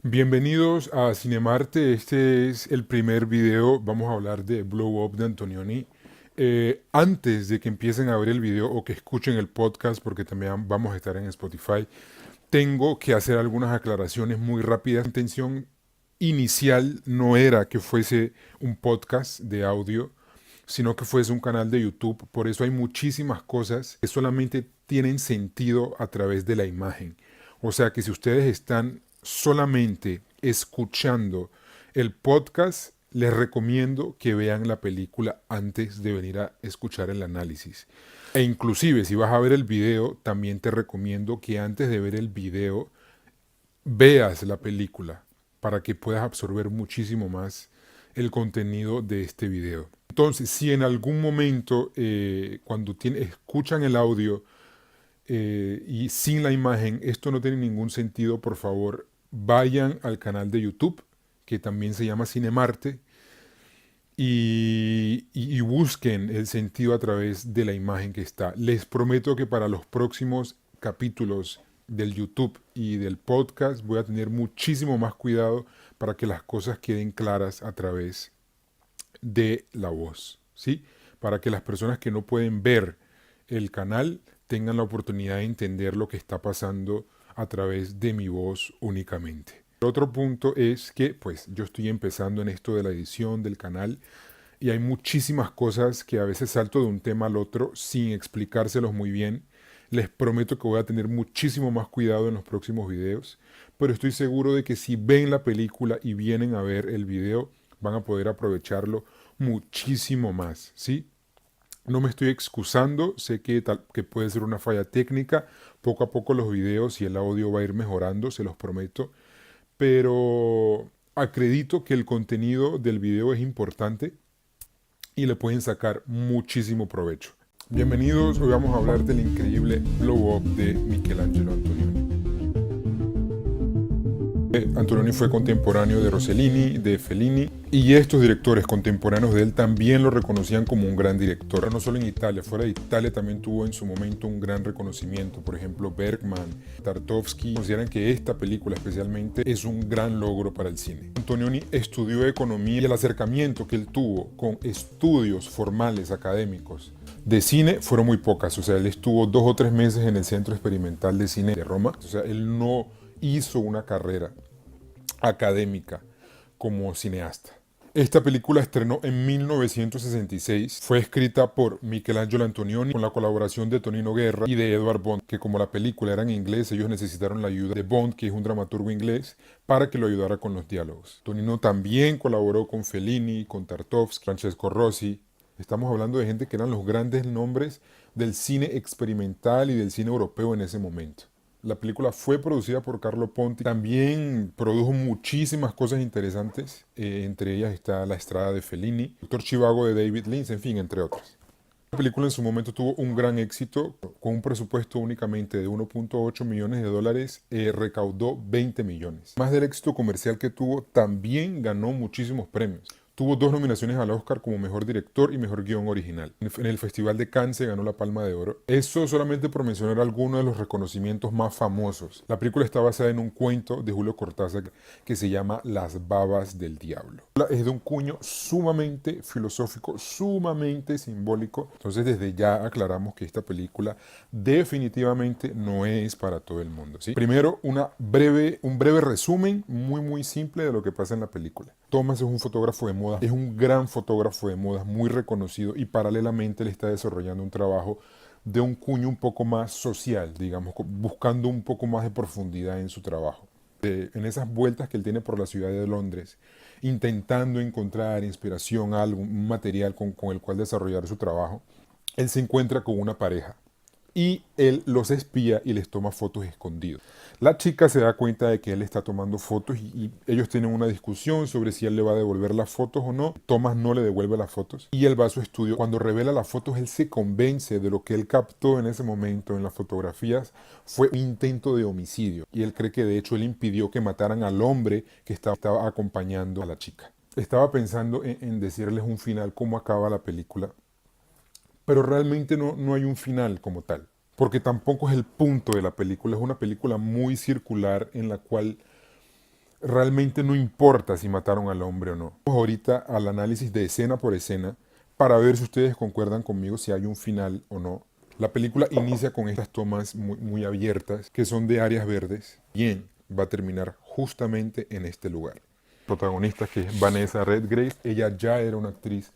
Bienvenidos a Cinemarte. Este es el primer video. Vamos a hablar de Blow Up de Antonioni. Antes de que empiecen a ver el video o que escuchen el podcast, porque también vamos a estar en Spotify, tengo que hacer algunas aclaraciones muy rápidas. La intención inicial no era que fuese un podcast de audio, sino que fuese un canal de YouTube. Por eso hay muchísimas cosas que solamente tienen sentido a través de la imagen. O sea que si ustedes están solamente escuchando el podcast, les recomiendo que vean la película antes de venir a escuchar el análisis. E inclusive si vas a ver el video, también te recomiendo que antes de ver el video veas la película para que puedas absorber muchísimo más el contenido de este video. Entonces, si en algún momento, cuando escuchan el audio y sin la imagen, esto no tiene ningún sentido, por favor, vayan al canal de YouTube, que también se llama Cinemarte, y busquen el sentido a través de la imagen que está. Les prometo que para los próximos capítulos del YouTube y del podcast voy a tener muchísimo más cuidado para que las cosas queden claras a través de la voz, ¿sí? Para que las personas que no pueden ver el canal tengan la oportunidad de entender lo que está pasando a través de mi voz únicamente. El otro punto es que pues yo estoy empezando en esto de la edición del canal y hay muchísimas cosas que a veces salto de un tema al otro sin explicárselos muy bien. Les prometo que voy a tener muchísimo más cuidado en los próximos videos, pero estoy seguro de que si ven la película y vienen a ver el video, van a poder aprovecharlo muchísimo más, ¿sí? No me estoy excusando, sé que puede ser una falla técnica, poco a poco los videos y el audio va a ir mejorando, se los prometo, pero acredito que el contenido del video es importante y le pueden sacar muchísimo provecho. Bienvenidos, hoy vamos a hablar del increíble Blow Up de Michelangelo Antonioni. Antonioni fue contemporáneo de Rossellini, de Fellini, y estos directores contemporáneos de él también lo reconocían como un gran director. No solo en Italia, fuera de Italia también tuvo en su momento un gran reconocimiento. Por ejemplo, Bergman, Tarkovsky consideran que esta película especialmente es un gran logro para el cine. Antonioni estudió economía y el acercamiento que él tuvo con estudios formales académicos de cine fueron muy pocas. O sea, él estuvo 2 o 3 meses en el Centro Experimental de Cine de Roma. O sea, él no hizo una carrera académica como cineasta. Esta película estrenó en 1966. Fue escrita por Michelangelo Antonioni con la colaboración de Tonino Guerra y de Edward Bond, que como la película era en inglés, ellos necesitaron la ayuda de Bond, que es un dramaturgo inglés, para que lo ayudara con los diálogos. Tonino también colaboró con Fellini, con Tarkovsky, Francesco Rossi. Estamos hablando de gente que eran los grandes nombres del cine experimental y del cine europeo en ese momento. La película fue producida por Carlo Ponti. También produjo muchísimas cosas interesantes. Entre ellas está La Estrada de Fellini, Doctor Zhivago de David Lynch, en fin, entre otras. La película en su momento tuvo un gran éxito. Con un presupuesto únicamente de 1.8 millones de dólares, recaudó 20 millones. Más del éxito comercial que tuvo, también ganó muchísimos premios. Tuvo 2 nominaciones al Oscar como Mejor Director y Mejor Guión Original. En el Festival de Cannes se ganó la Palma de Oro. Eso solamente por mencionar algunos de los reconocimientos más famosos. La película está basada en un cuento de Julio Cortázar que se llama Las Babas del Diablo. Es de un cuño sumamente filosófico, sumamente simbólico. Entonces desde ya aclaramos que esta película definitivamente no es para todo el mundo, ¿sí? Primero, un breve resumen muy simple de lo que pasa en la película. Thomas es un fotógrafo de moda, es un gran fotógrafo de moda, muy reconocido, y paralelamente le está desarrollando un trabajo de un cuño un poco más social, digamos, buscando un poco más de profundidad en su trabajo. En esas vueltas que él tiene por la ciudad de Londres, intentando encontrar inspiración, algo, un material con el cual desarrollar su trabajo, él se encuentra con una pareja y él los espía y les toma fotos escondidos. La chica se da cuenta de que él está tomando fotos y ellos tienen una discusión sobre si él le va a devolver las fotos o no. Thomas no le devuelve las fotos y él va a su estudio. Cuando revela las fotos, él se convence de lo que él captó en ese momento en las fotografías fue un intento de homicidio y él cree que de hecho él impidió que mataran al hombre que estaba acompañando a la chica. Estaba pensando en decirles un final, cómo acaba la película, pero realmente no hay un final como tal, porque tampoco es el punto de la película. Es una película muy circular en la cual realmente no importa si mataron al hombre o no. Vamos ahorita al análisis de escena por escena para ver si ustedes concuerdan conmigo si hay un final o no. La película inicia con estas tomas muy abiertas que son de áreas verdes. Bien, va a terminar justamente en este lugar. Protagonista que es Vanessa Redgrave, ella ya era una actriz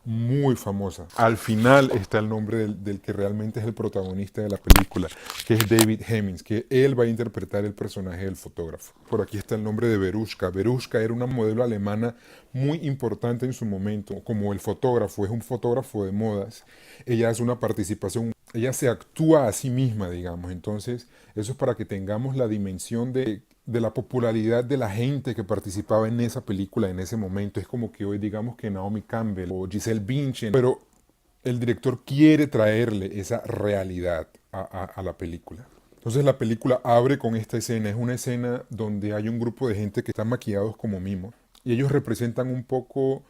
muy famosa. Al final está el nombre del que realmente es el protagonista de la película, que es David Hemmings, que él va a interpretar el personaje del fotógrafo. Por aquí está el nombre de Veruschka. Veruschka era una modelo alemana muy importante en su momento. Como el fotógrafo es un fotógrafo de modas, ella hace una participación, ella se actúa a sí misma, digamos. Entonces, eso es para que tengamos la dimensión de la popularidad de la gente que participaba en esa película en ese momento. Es como que hoy digamos que Naomi Campbell o Giselle Bündchen, pero el director quiere traerle esa realidad a la película. Entonces la película abre con esta escena. Es una escena donde hay un grupo de gente que están maquillados como mimos y ellos representan un poco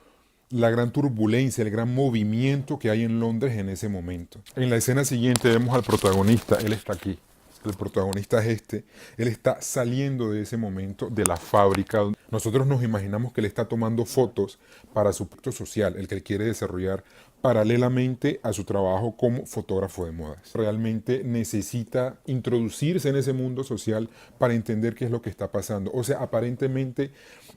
la gran turbulencia, el gran movimiento que hay en Londres en ese momento. En la escena siguiente vemos al protagonista, él está aquí. El protagonista es este, él está saliendo de ese momento de la fábrica. Nosotros nos imaginamos que él está tomando fotos para su proyecto social, el que él quiere desarrollar paralelamente a su trabajo como fotógrafo de modas. Realmente necesita introducirse en ese mundo social para entender qué es lo que está pasando. O sea, aparentemente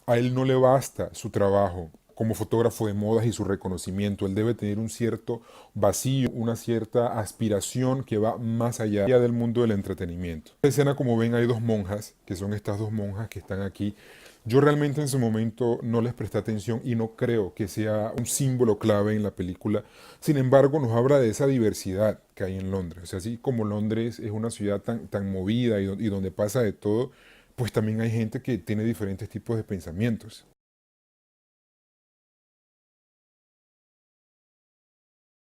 a él no le basta su trabajo como fotógrafo de modas y su reconocimiento. Él debe tener un cierto vacío, una cierta aspiración que va más allá del mundo del entretenimiento. En la escena, como ven, hay dos monjas, que son estas dos monjas que están aquí. Yo realmente en su momento no les presté atención y no creo que sea un símbolo clave en la película. Sin embargo, nos habla de esa diversidad que hay en Londres. O sea, así como Londres es una ciudad tan movida y donde pasa de todo, pues también hay gente que tiene diferentes tipos de pensamientos.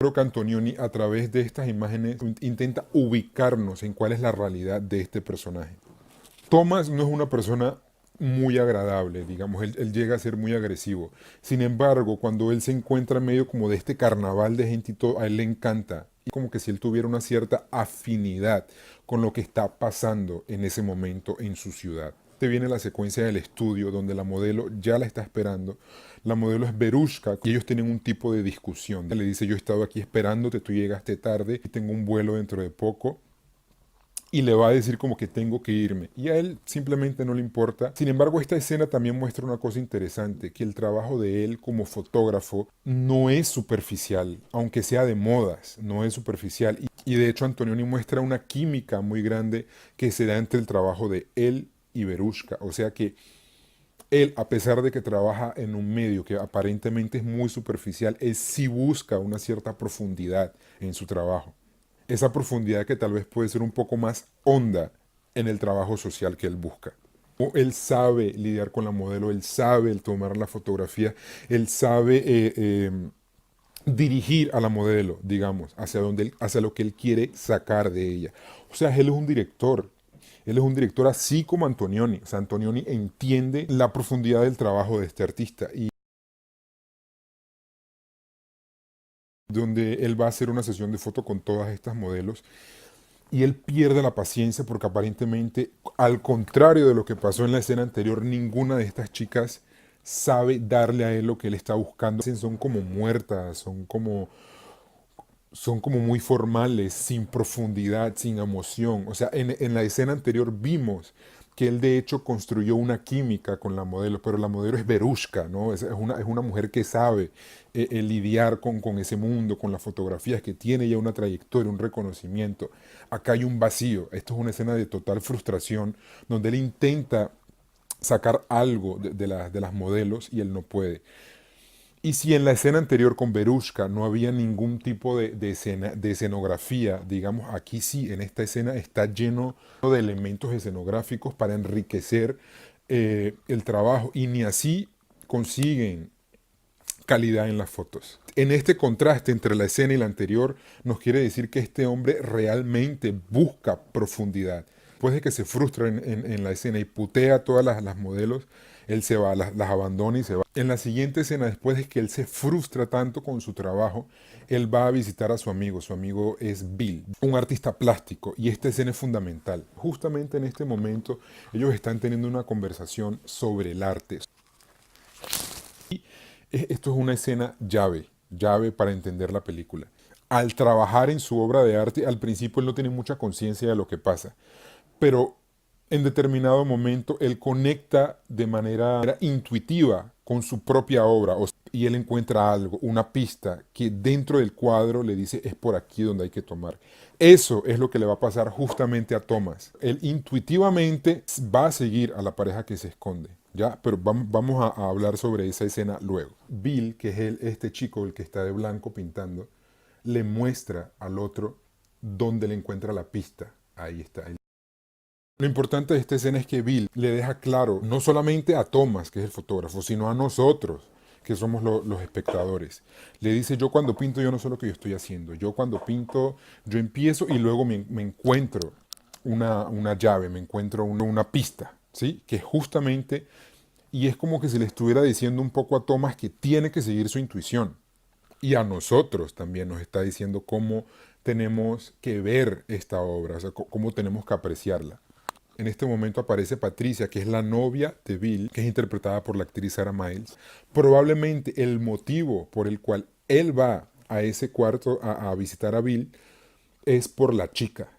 Creo que Antonioni a través de estas imágenes intenta ubicarnos en cuál es la realidad de este personaje. Thomas no es una persona muy agradable, digamos, él llega a ser muy agresivo. Sin embargo, cuando él se encuentra en medio como de este carnaval de gente y todo, a él le encanta. Y como que si él tuviera una cierta afinidad con lo que está pasando en ese momento en su ciudad. Te viene la secuencia del estudio donde la modelo ya la está esperando. La modelo es Veruschka y ellos tienen un tipo de discusión. Le dice, yo he estado aquí esperándote, tú llegaste tarde y tengo un vuelo dentro de poco. Y le va a decir como que tengo que irme. Y a él simplemente no le importa. Sin embargo, esta escena también muestra una cosa interesante, que el trabajo de él como fotógrafo no es superficial, aunque sea de modas, no es superficial. Y de hecho Antonioni muestra una química muy grande que se da entre el trabajo de él y Veruschka. O sea que él, a pesar de que trabaja en un medio que aparentemente es muy superficial, él sí busca una cierta profundidad en su trabajo. Esa profundidad que tal vez puede ser un poco más honda en el trabajo social que él busca. Él sabe lidiar con la modelo, él sabe el tomar la fotografía, él sabe dirigir a la modelo, digamos, hacia lo que él quiere sacar de ella. O sea, él es un director. Él es un director así como Antonioni. O sea, Antonioni entiende la profundidad del trabajo de este artista y donde él va a hacer una sesión de foto con todas estas modelos y él pierde la paciencia porque aparentemente, al contrario de lo que pasó en la escena anterior, ninguna de estas chicas sabe darle a él lo que él está buscando. Son como muertas, son como muy formales, sin profundidad, sin emoción. O sea, en la escena anterior vimos que él de hecho construyó una química con la modelo, pero la modelo es Veruschka, ¿no? Es una mujer que sabe lidiar con ese mundo, con las fotografías, que tiene ya una trayectoria, un reconocimiento. Acá hay un vacío. Esto es una escena de total frustración, donde él intenta sacar algo de las modelos y él no puede. Y si en la escena anterior con Veruschka no había ningún tipo de escenografía, digamos, aquí sí, en esta escena está lleno de elementos escenográficos para enriquecer el trabajo y ni así consiguen calidad en las fotos. En este contraste entre la escena y la anterior nos quiere decir que este hombre realmente busca profundidad. Después de que se frustra en la escena y putea a todas las modelos, él se va, las abandona y se va. En la siguiente escena, después de que él se frustra tanto con su trabajo, él va a visitar a su amigo. Su amigo es Bill, un artista plástico, y esta escena es fundamental. Justamente en este momento, ellos están teniendo una conversación sobre el arte. Esto es una escena llave para entender la película. Al trabajar en su obra de arte, al principio él no tiene mucha conciencia de lo que pasa, pero en determinado momento él conecta de manera intuitiva con su propia obra y él encuentra algo, una pista que dentro del cuadro le dice es por aquí donde hay que tomar. Eso es lo que le va a pasar justamente a Thomas. Él intuitivamente va a seguir a la pareja que se esconde. ¿Ya? Pero vamos a hablar sobre esa escena luego. Bill, que es este chico, el que está de blanco pintando, le muestra al otro dónde le encuentra la pista. Ahí está. Lo importante de esta escena es que Bill le deja claro, no solamente a Thomas, que es el fotógrafo, sino a nosotros, que somos los espectadores. Le dice, yo cuando pinto, yo no sé lo que yo estoy haciendo. Yo cuando pinto, yo empiezo y luego me encuentro una llave, me encuentro una pista, ¿sí? Que justamente, y es como que se le estuviera diciendo un poco a Thomas que tiene que seguir su intuición. Y a nosotros también nos está diciendo cómo tenemos que ver esta obra, o sea, cómo tenemos que apreciarla. En este momento aparece Patricia, que es la novia de Bill, que es interpretada por la actriz Sarah Miles. Probablemente el motivo por el cual él va a ese cuarto a visitar a Bill es por la chica.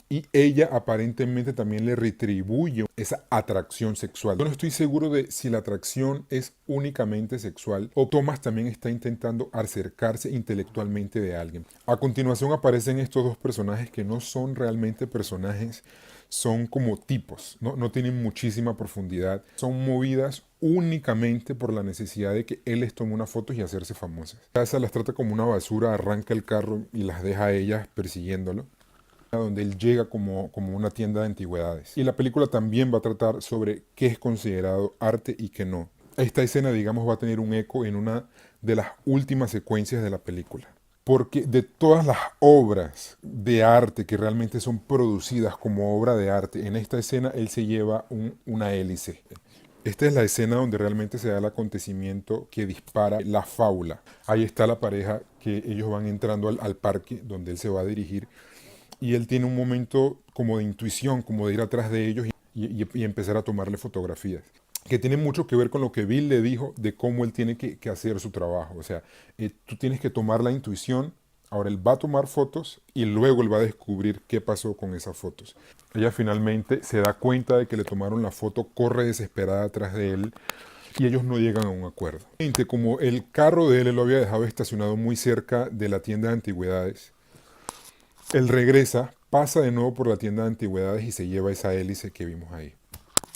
Y ella aparentemente también le retribuye esa atracción sexual. Yo no estoy seguro de si la atracción es únicamente sexual o Thomas también está intentando acercarse intelectualmente de alguien. A continuación aparecen estos dos personajes que no son realmente personajes, son como tipos, no tienen muchísima profundidad, son movidas únicamente por la necesidad de que él les tome unas fotos y hacerse famosas. Casa las trata como una basura, arranca el carro y las deja a ellas persiguiéndolo, donde él llega como una tienda de antigüedades. Y la película también va a tratar sobre qué es considerado arte y qué no. Esta escena, digamos, va a tener un eco en una de las últimas secuencias de la película. Porque de todas las obras de arte que realmente son producidas como obra de arte, en esta escena él se lleva una hélice. Esta es la escena donde realmente se da el acontecimiento que dispara la fábula. Ahí está la pareja que ellos van entrando al parque donde él se va a dirigir y él tiene un momento como de intuición, como de ir atrás de ellos y empezar a tomarle fotografías, que tiene mucho que ver con lo que Bill le dijo de cómo él tiene que hacer su trabajo. O sea, tú tienes que tomar la intuición, ahora él va a tomar fotos y luego él va a descubrir qué pasó con esas fotos. Ella finalmente se da cuenta de que le tomaron la foto, corre desesperada atrás de él y ellos no llegan a un acuerdo. Como el carro de él lo había dejado estacionado muy cerca de la tienda de antigüedades, él regresa, pasa de nuevo por la tienda de antigüedades y se lleva esa hélice que vimos ahí,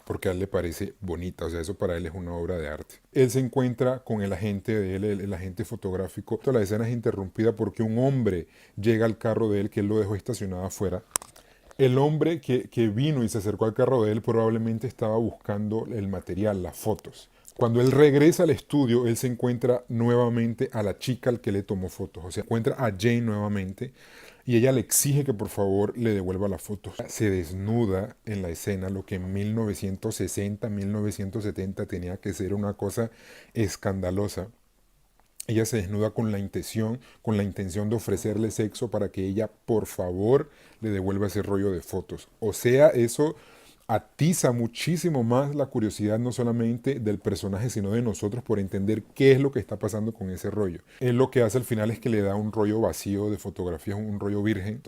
porque a él le parece bonita, o sea, eso para él es una obra de arte. Él se encuentra con el agente de él, el agente fotográfico. La escena es interrumpida porque un hombre llega al carro de él, que él lo dejó estacionado afuera. El hombre que vino y se acercó al carro de él probablemente estaba buscando el material, las fotos. Cuando él regresa al estudio, él se encuentra nuevamente a la chica al que le tomó fotos. O sea, encuentra a Jane nuevamente y ella le exige que por favor le devuelva las fotos. Se desnuda en la escena, lo que en 1960, 1970 tenía que ser una cosa escandalosa. Ella se desnuda con la intención de ofrecerle sexo para que ella, por favor, le devuelva ese rollo de fotos. O sea, eso atiza muchísimo más la curiosidad no solamente del personaje, sino de nosotros por entender qué es lo que está pasando con ese rollo. Él lo que hace al final es que le da un rollo vacío de fotografías, un rollo virgen.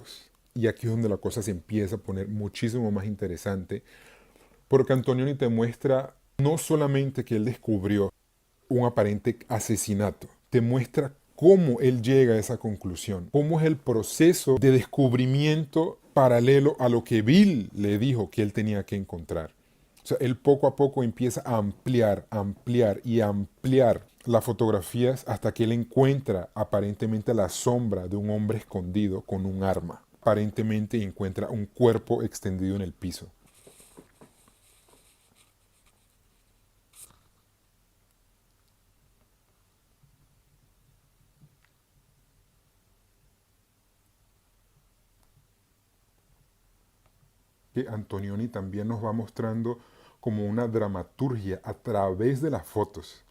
Y aquí es donde la cosa se empieza a poner muchísimo más interesante, porque Antonioni te muestra no solamente que él descubrió un aparente asesinato, te muestra cómo él llega a esa conclusión, cómo es el proceso de descubrimiento paralelo a lo que Bill le dijo que él tenía que encontrar. O sea, él poco a poco empieza a ampliar y ampliar las fotografías hasta que él encuentra aparentemente la sombra de un hombre escondido con un arma. Aparentemente encuentra un cuerpo extendido en el piso. que Antonioni también nos va mostrando como una dramaturgia a través de las fotos.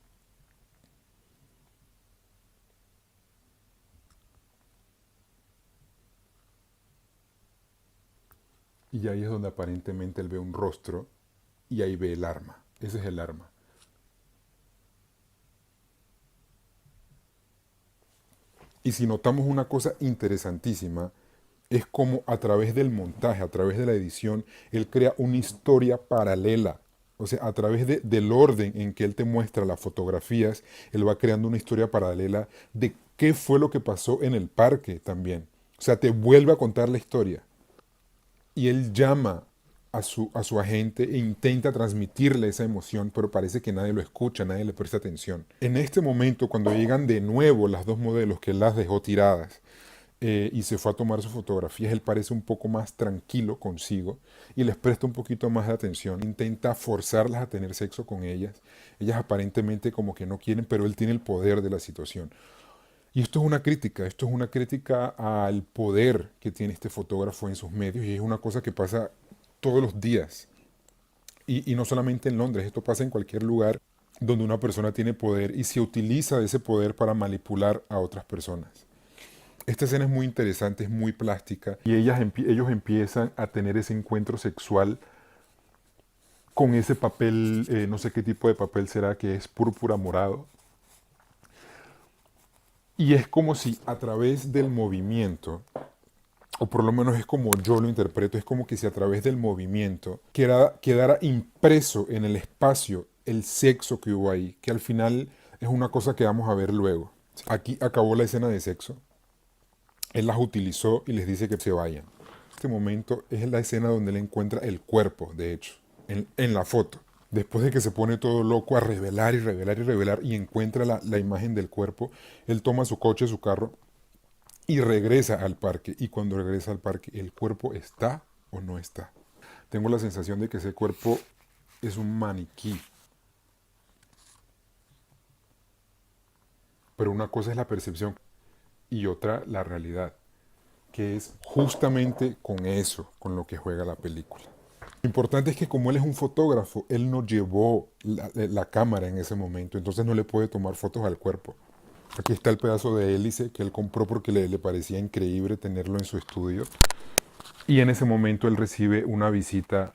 Y ahí es donde aparentemente él ve un rostro y ahí ve el arma. Ese es el arma. Y si notamos una cosa interesantísima, es como a través del montaje, a través de la edición, él crea una historia paralela. O sea, a través del orden en que él te muestra las fotografías, él va creando una historia paralela de qué fue lo que pasó en el parque también. O sea, te vuelve a contar la historia. Y él llama a su agente e intenta transmitirle esa emoción, pero parece que nadie lo escucha, nadie le presta atención. En este momento, cuando llegan de nuevo las dos modelos que él las dejó tiradas, y se fue a tomar sus fotografías, él parece un poco más tranquilo consigo y les presta un poquito más de atención. Intenta forzarlas a tener sexo con ellas. Ellas aparentemente como que no quieren, pero él tiene el poder de la situación. Y esto es una crítica al poder que tiene este fotógrafo en sus medios y es una cosa que pasa todos los días. Y no solamente en Londres, esto pasa en cualquier lugar donde una persona tiene poder y se utiliza de ese poder para manipular a otras personas. Esta escena es muy interesante, es muy plástica y ellos empiezan a tener ese encuentro sexual con ese papel, no sé qué tipo de papel será, que es púrpura morado. Y es como si a través del movimiento, o por lo menos es como yo lo interpreto, es como que si a través del movimiento quedara impreso en el espacio el sexo que hubo ahí, que al final es una cosa que vamos a ver luego. Aquí acabó la escena de sexo. Él las utilizó y les dice que se vayan. Este momento es la escena donde él encuentra el cuerpo, de hecho, en la foto. Después de que se pone todo loco a revelar y revelar y revelar y encuentra la imagen del cuerpo, él toma su coche, su carro y regresa al parque. Y cuando regresa al parque, ¿el cuerpo está o no está? Tengo la sensación de que ese cuerpo es un maniquí. Pero una cosa es la percepción y otra la realidad, que es justamente con eso, con lo que juega la película. Lo importante es que como él es un fotógrafo, él no llevó la cámara en ese momento, entonces no le puede tomar fotos al cuerpo. Aquí está el pedazo de hélice que él compró porque le parecía increíble tenerlo en su estudio. Y en ese momento él recibe una visita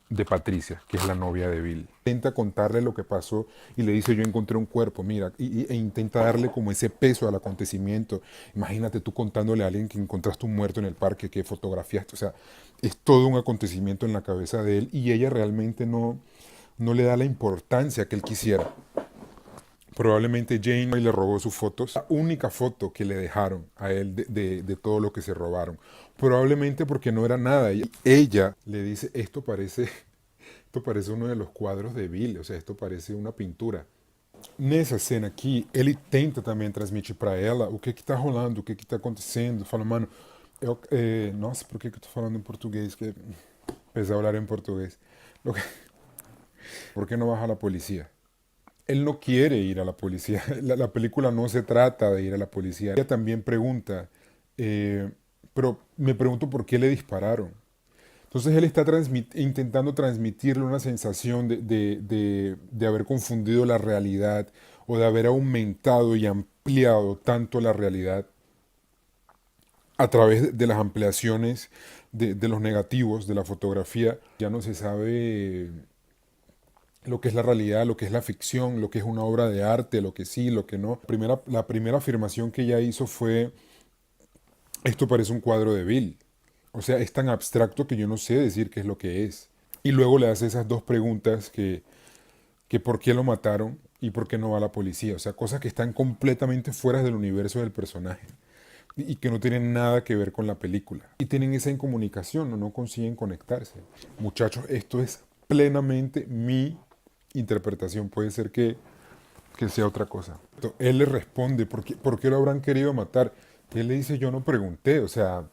de Patricia, que es la novia de Bill. Intenta contarle lo que pasó y le dice, yo encontré un cuerpo, mira, e intenta darle como ese peso al acontecimiento. Imagínate tú contándole a alguien que encontraste un muerto en el parque, que fotografiaste, o sea, es todo un acontecimiento en la cabeza de él y ella realmente no le da la importancia que él quisiera. Probablemente Jane le robó sus fotos, la única foto que le dejaron a él de todo lo que se robaron. Probablemente porque no era nada. Y ella le dice, esto parece uno de los cuadros de Bill, o sea, esto parece uma pintura. Nessa cena aqui, ele tenta também transmitir para ela o que está rolando, o que está acontecendo. Fala, mano, nossa, por que eu tô falando em português? Que pesar hablar en portugués. ¿Por qué no vas a la policía? Él no quiere ir a la policía. La película no se trata de ir a la policía. Ella también pregunta, pero me pregunto por qué le dispararon. Entonces él está intentando transmitirle una sensación de haber confundido la realidad o de haber aumentado y ampliado tanto la realidad a través de las ampliaciones de los negativos de la fotografía. Ya no se sabe lo que es la realidad, lo que es la ficción, lo que es una obra de arte, lo que sí, lo que no. La primera afirmación que ella hizo fue, esto parece un cuadro de Bill. O sea, es tan abstracto que yo no sé decir qué es lo que es. Y luego le hace esas dos preguntas que por qué lo mataron y por qué no va a la policía. O sea, cosas que están completamente fuera del universo del personaje y que no tienen nada que ver con la película. Y tienen esa incomunicación, no consiguen conectarse. Muchachos, esto es plenamente mi interpretación. Puede ser que sea otra cosa. Él le responde, ¿por qué lo habrán querido matar? Y él le dice, yo no pregunté, o sea,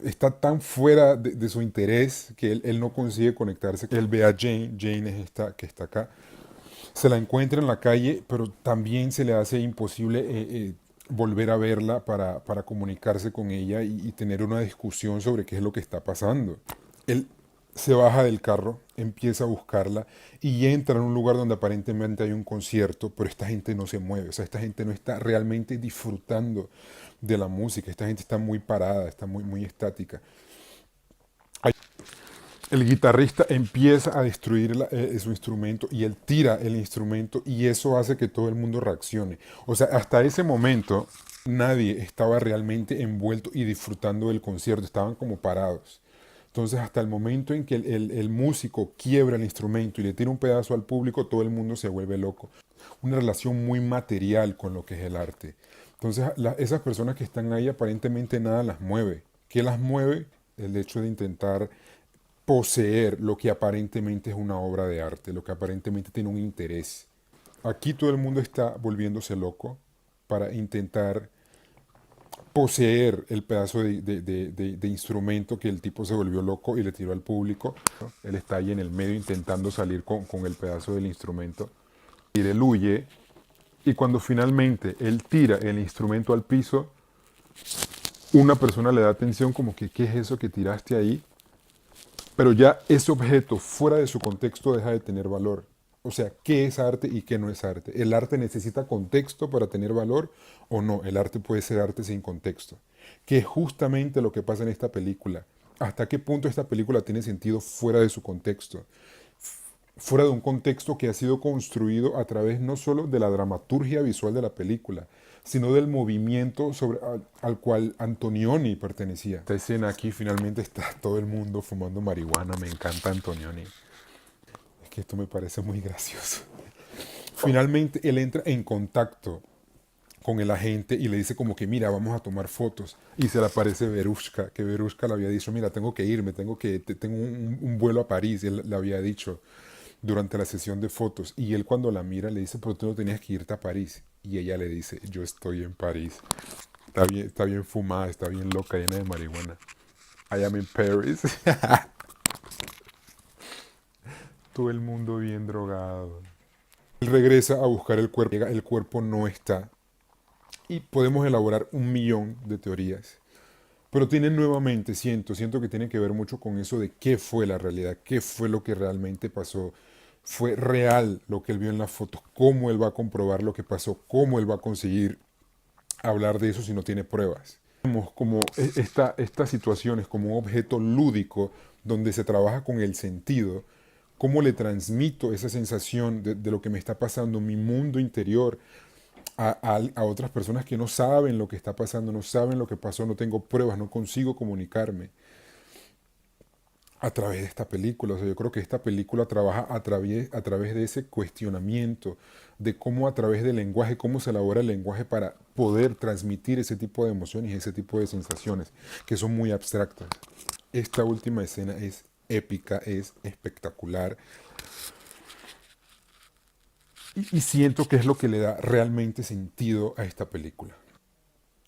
está tan fuera de su interés que él no consigue conectarse. Él ve a Jane, Jane es esta que está acá, se la encuentra en la calle, pero también se le hace imposible volver a verla para comunicarse con ella y tener una discusión sobre qué es lo que está pasando. Él se baja del carro, empieza a buscarla y entra en un lugar donde aparentemente hay un concierto, pero esta gente no se mueve, o sea, esta gente no está realmente disfrutando de la música, esta gente está muy parada, está muy estática. El guitarrista empieza a destruir su instrumento y él tira el instrumento y eso hace que todo el mundo reaccione. O sea, hasta ese momento nadie estaba realmente envuelto y disfrutando del concierto, estaban como parados. Entonces, hasta el momento en que el músico quiebra el instrumento y le tira un pedazo al público, todo el mundo se vuelve loco. Una relación muy material con lo que es el arte. Entonces, esas personas que están ahí aparentemente nada las mueve. ¿Qué las mueve? El hecho de intentar poseer lo que aparentemente es una obra de arte, lo que aparentemente tiene un interés. Aquí todo el mundo está volviéndose loco para intentar poseer el pedazo de instrumento que el tipo se volvió loco y le tiró al público. Él está ahí en el medio intentando salir con el pedazo del instrumento. Y él huye. Y cuando finalmente él tira el instrumento al piso, una persona le da atención como que, ¿qué es eso que tiraste ahí? Pero ya ese objeto fuera de su contexto deja de tener valor. O sea, ¿qué es arte y qué no es arte? ¿El arte necesita contexto para tener valor o no? El arte puede ser arte sin contexto. Que es justamente lo que pasa en esta película. ¿Hasta qué punto esta película tiene sentido fuera de su contexto? Fuera de un contexto que ha sido construido a través no solo de la dramaturgia visual de la película, sino del movimiento al cual Antonioni pertenecía. Esta escena aquí finalmente está todo el mundo fumando marihuana, me encanta Antonioni. Es que esto me parece muy gracioso. Finalmente él entra en contacto con el agente y le dice como que mira, vamos a tomar fotos. Y se le aparece Verushka, que Verushka le había dicho, mira, tengo que irme, tengo un vuelo a París, y él le había dicho durante la sesión de fotos. Y él cuando la mira le dice, pero tú no tenías que irte a París. Y ella le dice, yo estoy en París. Está bien fumada, está bien loca, llena de marihuana. I am in Paris. Todo el mundo bien drogado. Él regresa a buscar el cuerpo. El cuerpo no está. Y podemos elaborar un millón de teorías. Pero tiene nuevamente, siento que tiene que ver mucho con eso de qué fue la realidad, qué fue lo que realmente pasó. Fue real lo que él vio en las fotos, cómo él va a comprobar lo que pasó, cómo él va a conseguir hablar de eso si no tiene pruebas. Vemos como estas situaciones como un objeto lúdico donde se trabaja con el sentido, cómo le transmito esa sensación de lo que me está pasando en mi mundo interior a otras personas que no saben lo que está pasando, no saben lo que pasó, no tengo pruebas, no consigo comunicarme a través de esta película. O sea, yo creo que esta película trabaja a través de ese cuestionamiento, de cómo a través del lenguaje, cómo se elabora el lenguaje para poder transmitir ese tipo de emociones y ese tipo de sensaciones que son muy abstractas. Esta última escena es épica, es espectacular y siento que es lo que le da realmente sentido a esta película,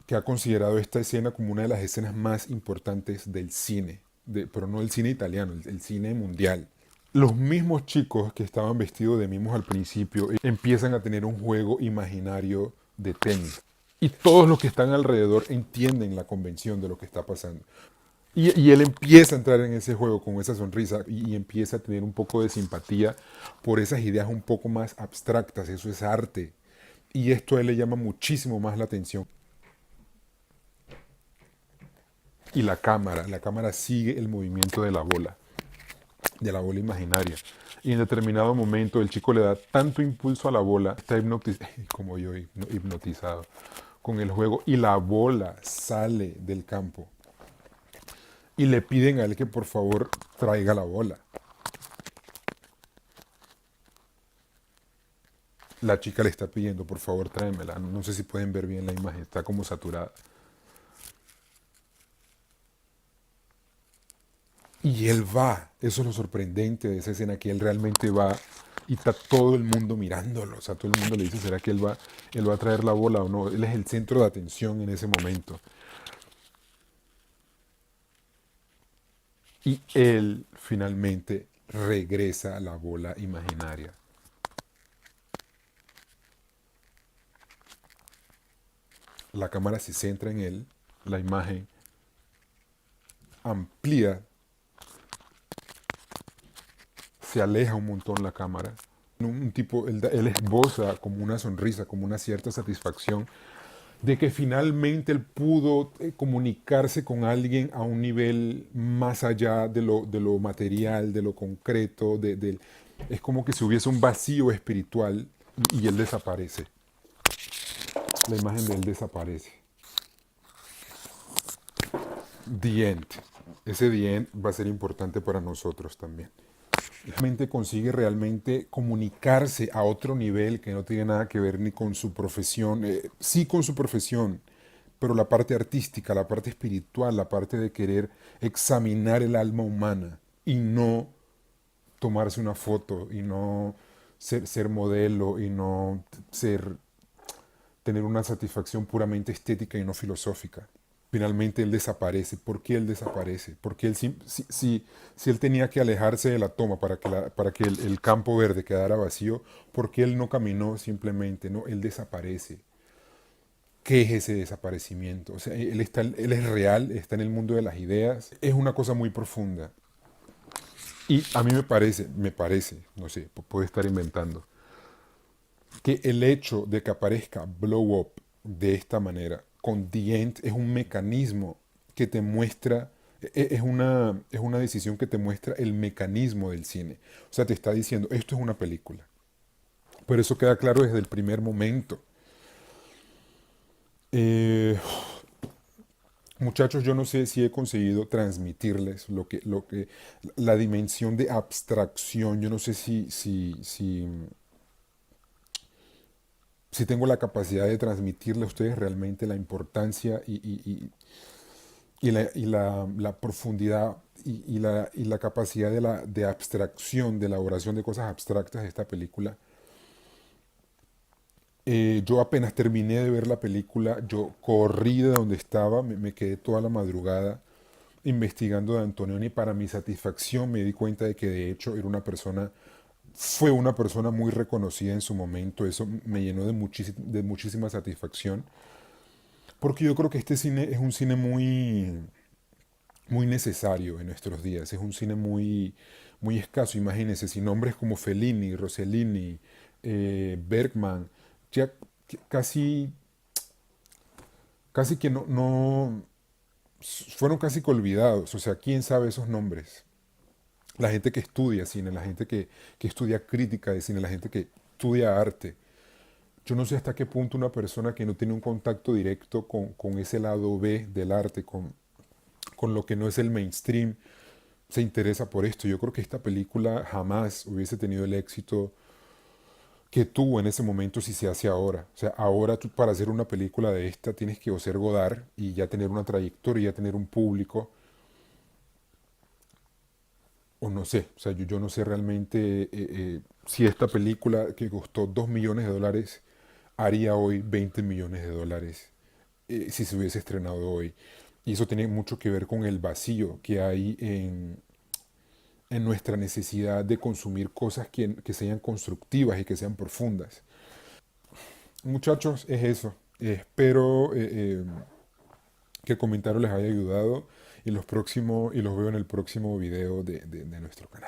que ha considerado esta escena como una de las escenas más importantes del cine, pero no el cine italiano, el cine mundial. Los mismos chicos que estaban vestidos de mimos al principio empiezan a tener un juego imaginario de tenis. Y todos los que están alrededor entienden la convención de lo que está pasando. Y él empieza a entrar en ese juego con esa sonrisa y empieza a tener un poco de simpatía por esas ideas un poco más abstractas. Eso es arte. Y esto a él le llama muchísimo más la atención. Y la cámara sigue el movimiento de la bola imaginaria. Y en determinado momento el chico le da tanto impulso a la bola, está hipnotizado, como yo hipnotizado, con el juego, y la bola sale del campo. Y le piden a él que por favor traiga la bola. La chica le está pidiendo, por favor tráemela. No sé si pueden ver bien la imagen, está como saturada. Y él va, eso es lo sorprendente de esa escena, que él realmente va y está todo el mundo mirándolo. O sea, todo el mundo le dice, ¿será que él va a traer la bola o no? Él es el centro de atención en ese momento. Y él finalmente regresa a la bola imaginaria. la cámara se centra en él, la imagen amplía, se aleja un montón la cámara. Un tipo, él esboza como una sonrisa, como una cierta satisfacción de que finalmente él pudo comunicarse con alguien a un nivel más allá de lo material, de lo concreto, es como que si hubiese un vacío espiritual y él desaparece. La imagen de él desaparece. The End. Ese The End va a ser importante para nosotros también. Realmente consigue realmente comunicarse a otro nivel que no tiene nada que ver ni con su profesión, sí con su profesión, pero la parte artística, la parte espiritual, la parte de querer examinar el alma humana y no tomarse una foto y no ser modelo y no tener una satisfacción puramente estética y no filosófica. Finalmente él desaparece. ¿Por qué él desaparece? Porque él, si él tenía que alejarse de la toma para que el campo verde quedara vacío, ¿por qué él no caminó simplemente? No, él desaparece. ¿Qué es ese desaparecimiento? O sea, él es real, está en el mundo de las ideas. Es una cosa muy profunda. Y a mí me parece, no sé, puede estar inventando, que el hecho de que aparezca Blow Up de esta manera, con The End, es un mecanismo que te muestra, es una decisión que te muestra el mecanismo del cine. O sea, te está diciendo, esto es una película. Pero eso queda claro desde el primer momento. Eh, Muchachos, yo no sé si he conseguido transmitirles la dimensión de abstracción. Yo no sé si tengo la capacidad de transmitirle a ustedes realmente la importancia la profundidad y la capacidad de abstracción, de elaboración de cosas abstractas de esta película. Yo apenas terminé de ver la película, yo corrí de donde estaba, me quedé toda la madrugada investigando de Antonioni y para mi satisfacción me di cuenta de que de hecho fue una persona muy reconocida en su momento. Eso me llenó de muchísima satisfacción. Porque yo creo que este cine es un cine muy necesario en nuestros días. Es un cine muy escaso. Imagínense, si nombres como Fellini, Rossellini, Bergman, ya casi, casi que fueron casi que olvidados. O sea, ¿quién sabe esos nombres? La gente que estudia cine, la gente que estudia crítica de cine, la gente que estudia arte. Yo no sé hasta qué punto una persona que no tiene un contacto directo con ese lado B del arte, con lo que no es el mainstream, se interesa por esto. Yo creo que esta película jamás hubiese tenido el éxito que tuvo en ese momento si se hace ahora. O sea, ahora tú para hacer una película de esta tienes que o ser Godard y ya tener una trayectoria, ya tener un público, o no sé, o sea, yo no sé realmente si esta película que costó 2 millones de dólares haría hoy 20 millones de dólares si se hubiese estrenado hoy. Y eso tiene mucho que ver con el vacío que hay en nuestra necesidad de consumir cosas que sean constructivas y que sean profundas. Muchachos, es eso. Espero que el comentario les haya ayudado y los veo en el próximo video de nuestro canal.